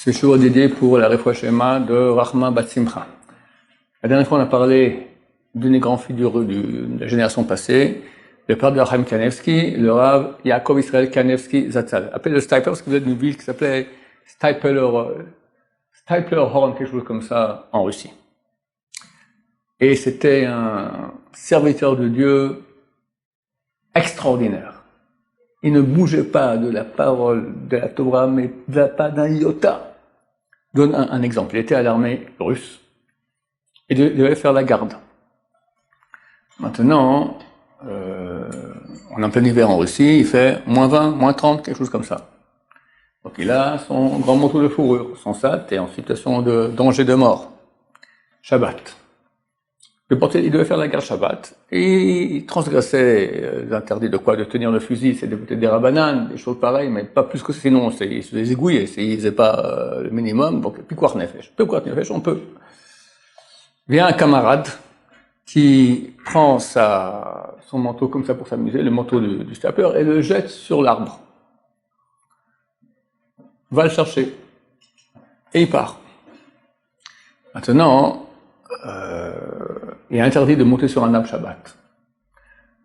Ce jour dédié pour la Refoua Shema de Rahma Bat Simcha. La dernière fois, on a parlé d'une des grandes figures de la génération passée, le père de Chaim Kanevsky, le Rav Yaakov Israel Kanevsky Zatzal, appelé le Stipler parce qu'il venait d'une ville qui s'appelait Stiplerhorn, quelque chose comme ça, en Russie. Et c'était un serviteur de Dieu extraordinaire. Il ne bougeait pas de la parole de la Torah, mais pas d'un iota. Je donne un exemple. Il était à l'armée russe. Il devait faire la garde. Maintenant, on est en plein hiver en Russie, il fait moins 20, moins 30, quelque chose comme ça. Donc il a son grand manteau de fourrure, son sac, et en situation de danger de mort. Shabbat. Il devait faire la garde Shabbat, et il transgressait l'interdit de quoi? De tenir le fusil, c'est peut-être des rabananes, des choses pareilles, mais pas plus que ça, sinon il se les égouillait, il faisait pas le minimum, donc Pikuach Nefesh, on peut. Vient un camarade qui prend son manteau comme ça pour s'amuser, le manteau du stapler, et le jette sur l'arbre. Va le chercher. Et il part. Maintenant, il est interdit de monter sur un arbre Shabbat.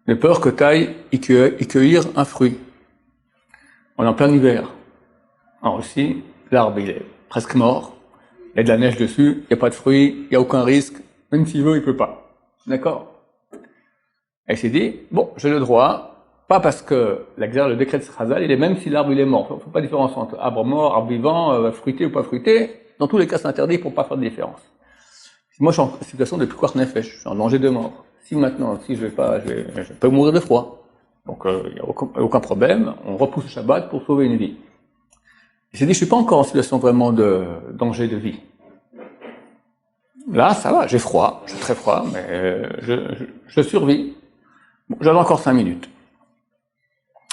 De peur que tu ailles y cueillir un fruit. On est en plein hiver. En Russie, l'arbre il est presque mort. Il y a de la neige dessus, il n'y a pas de fruits, il n'y a aucun risque. Même s'il veut, il ne peut pas. D'accord? Et il s'est dit, bon, j'ai le droit, pas parce que le décret de Chazal, il est même si l'arbre il est mort. Il ne faut pas différence entre arbre mort, arbre vivant, fruité ou pas fruité. Dans tous les cas, c'est interdit pour ne pas faire de différence. Moi, je suis en situation de Pikuach Nefesh, je suis en danger de mort. Si je peux mourir de froid. Donc, il n'y a aucun problème, on repousse le Shabbat pour sauver une vie. Il s'est dit, je suis pas encore en situation vraiment de danger de vie. Là, ça va, j'ai froid, j'ai très froid, mais je survis. Bon, j'avais encore 5 minutes.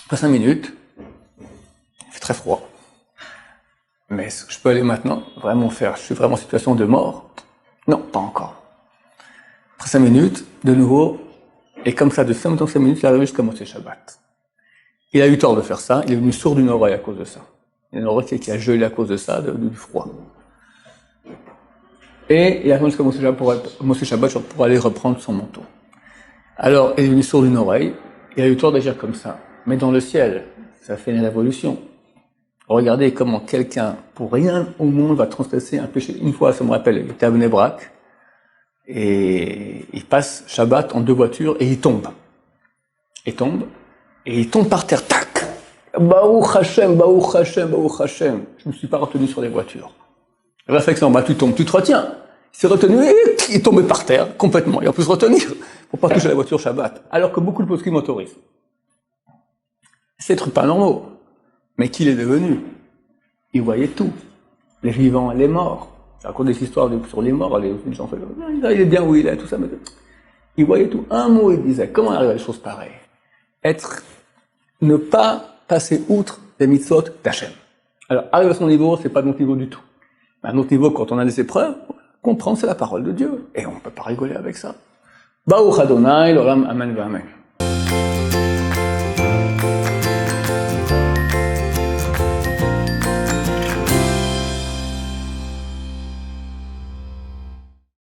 Après 5 minutes, il fait très froid. Mais est-ce que je peux aller maintenant vraiment je suis vraiment en situation de mort? Non, pas encore. Après 5 minutes, de nouveau, et comme ça, de 5 minutes, il est arrivé jusqu'à Motzei Shabbat. Il a eu tort de faire ça, il est devenu sourd d'une oreille à cause de ça. Il y a une oreille qui a gelé à cause de ça, du froid. Et il a attendu jusqu'à Motzei Shabbat pour aller reprendre son manteau. Alors, il est devenu sourd d'une oreille, il a eu tort d'agir comme ça. Mais dans le ciel, ça fait une révolution. Regardez comment quelqu'un, pour rien au monde, va transgresser un péché. Une fois, ça me rappelle, il était à Bnei Brak, et il passe Shabbat en 2 voitures, et il tombe. Et il tombe par terre, tac! Baruch Hashem, Baruch Hashem, Baruch Hashem. Je me suis pas retenu sur les voitures. Réflexion, tu tombes, tu te retiens. Il s'est retenu, et il est tombé par terre, complètement. Il a pu se retenir, pour pas toucher la voiture Shabbat. Alors que beaucoup de poskim m'autorisent. C'est des trucs pas normaux. Mais qui il est devenu? Il voyait tout. Les vivants, les morts. Je raconte des histoires sur les morts, les gens font, il est bien où il est, tout ça, mais il voyait tout. Un mot, il disait, comment arriver à des choses pareilles? Ne pas passer outre les mitzvot d'Hachem. Alors, arriver à son niveau, c'est pas notre niveau du tout. Mais à notre niveau, quand on a des épreuves, comprendre, c'est la parole de Dieu. Et on peut pas rigoler avec ça. Baruch Adonai, l'olam, amen, amen.